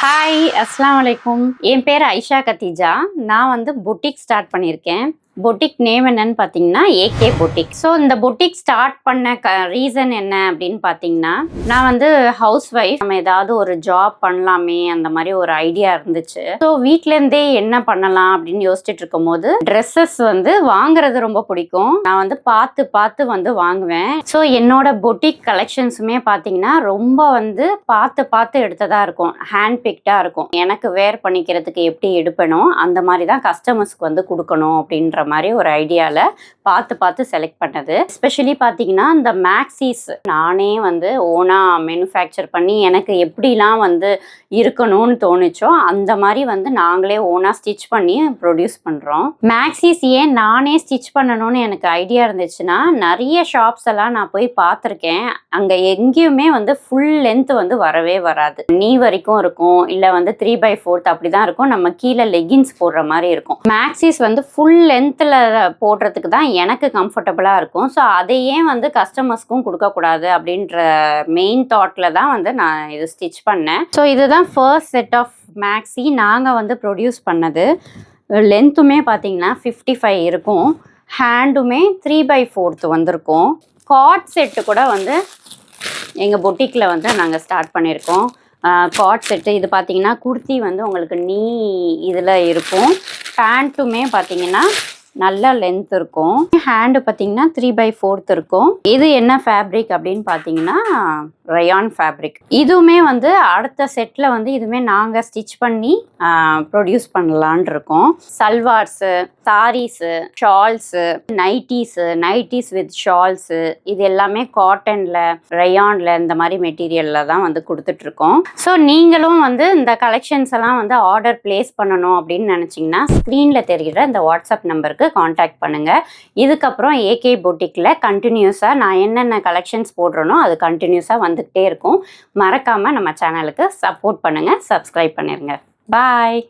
Hi அஸ்ஸலாமு அலைக்கும். என் பேர் ஐஷா கத்தீஜா. நான் வந்து பொட்டிக் ஸ்டார்ட் பண்ணியிருக்கேன். பொட்டிக் நேம் என்னன்னு பார்த்தீங்கன்னா ஏகே பொட்டிக். ஸோ இந்த பொட்டிக் ஸ்டார்ட் பண்ண ரீசன் என்ன அப்படின்னு பார்த்தீங்கன்னா, நான் வந்து ஹவுஸ் ஒய்ஃப். நம்ம ஏதாவது ஒரு ஜாப் பண்ணலாமே அந்த மாதிரி ஒரு ஐடியா இருந்துச்சு. ஸோ வீட்டிலேருந்தே என்ன பண்ணலாம் அப்படின்னு யோசிச்சுட்டு இருக்கும்போது ட்ரெஸ்ஸஸ் வந்து வாங்குறது ரொம்ப பிடிக்கும். நான் வந்து பார்த்து வந்து வாங்குவேன். ஸோ என்னோட பொட்டிக் கலெக்ஷன்ஸுமே பார்த்தீங்கன்னா ரொம்ப வந்து பார்த்து எடுத்ததாக இருக்கும். ஹேண்ட் பிக்டாக இருக்கும். எனக்கு வேர் பண்ணிக்கிறதுக்கு எப்படி எடுப்பனோ அந்த மாதிரி தான் கஸ்டமர்ஸ்க்கு வந்து கொடுக்கணும் அப்படின்ற மாதிரி ஒரு ஐடியாவில் பார்த்து செலக்ட் பண்ணது. எஸ்பெஷலி பார்த்தீங்கன்னா இந்த மேக்ஸிஸ் நானே வந்து ஓனாக மேனுஃபேக்சர் பண்ணி எனக்கு எப்படிலாம் வந்து இருக்கணும்னு தோணுச்சோ அந்த மாதிரி வந்து நாங்களே ஓனாக ஸ்டிச் பண்ணி ப்ரொடியூஸ் பண்ணுறோம். மேக்ஸிஸ் ஏன் நானே ஸ்டிச் பண்ணணும்னு எனக்கு ஐடியா இருந்துச்சுன்னா, நிறைய ஷாப்ஸ் எல்லாம் நான் போய் பார்த்துருக்கேன். அங்கே எங்கேயுமே வந்து ஃபுல் லென்த் வந்து வரவே வராது. நீ வரைக்கும் இருக்கும், இல்லை வந்து 3/4 அப்படி தான் இருக்கும். நம்ம கீழே லெகின்ஸ் போடுற மாதிரி இருக்கும். மேக்ஸிஸ் வந்து ஃபுல் லென்த்தில் போடுறதுக்கு தான் எனக்கு கம்ஃபர்டபுளாக இருக்கும். ஸோ அதையே வந்து கஸ்டமர்ஸ்க்கும் கொடுக்கக்கூடாது அப்படின்ற மெயின் தாட்டில் தான் வந்து நான் இது ஸ்டிச் பண்ணேன். ஸோ இதுதான் ஃபர்ஸ்ட் செட் ஆஃப் மேக்ஸி நாங்கள் வந்து ப்ரொடியூஸ் பண்ணது. லென்த்துமே பார்த்தீங்கன்னா 55 இருக்கும். ஹேண்டுமே 3/4 வந்திருக்கும். காட் செட்டு கூட வந்து எங்கள் பொட்டிக்கில் வந்து நாங்கள் ஸ்டார்ட் பண்ணியிருக்கோம். காட் செட்டு இது பார்த்தீங்கன்னா குர்த்தி வந்து உங்களுக்கு நீ இதில் இருக்கும். பேண்ட்டுமே பார்த்தீங்கன்னா நல்ல லென்த் இருக்கும். ஹேண்டு பார்த்தீங்கன்னா 3/4 இருக்கும். இது என்ன ஃபேப்ரிக் அப்படின்னு பார்த்தீங்கன்னா ரயான் ஃபேப்ரிக். இதுவுமே வந்து அடுத்த செட்டில் வந்து இதுவுமே நாங்கள் ஸ்டிச் பண்ணி ப்ரொடியூஸ் பண்ணலான் இருக்கோம். Salwars, saris, shawls, nighties with shawls, இது எல்லாமே காட்டனில், ரயானில் இந்த மாதிரி மெட்டீரியலில் தான் வந்து கொடுத்துட்ருக்கோம். ஸோ நீங்களும் வந்து இந்த கலெக்ஷன்ஸ் எல்லாம் வந்து ஆர்டர் பிளேஸ் பண்ணணும் அப்படின்னு நினச்சிங்கன்னா ஸ்க்ரீனில் தெரிகிற இந்த வாட்ஸ்அப் நம்பருக்கு காண்டாக்ட் பண்ணுங்கள். இதுக்கப்புறம் ஏகே பொட்டிக்கில் கண்டினியூஸாக நான் என்னென்ன கலெக்ஷன்ஸ் போடுறேனோ அது கண்டினியூஸாக வந்துக்கிட்டே இருக்கும். மறக்காமல் நம்ம சேனலுக்கு சப்போர்ட் பண்ணுங்கள், சப்ஸ்கிரைப் பண்ணிடுங்க. பாய்.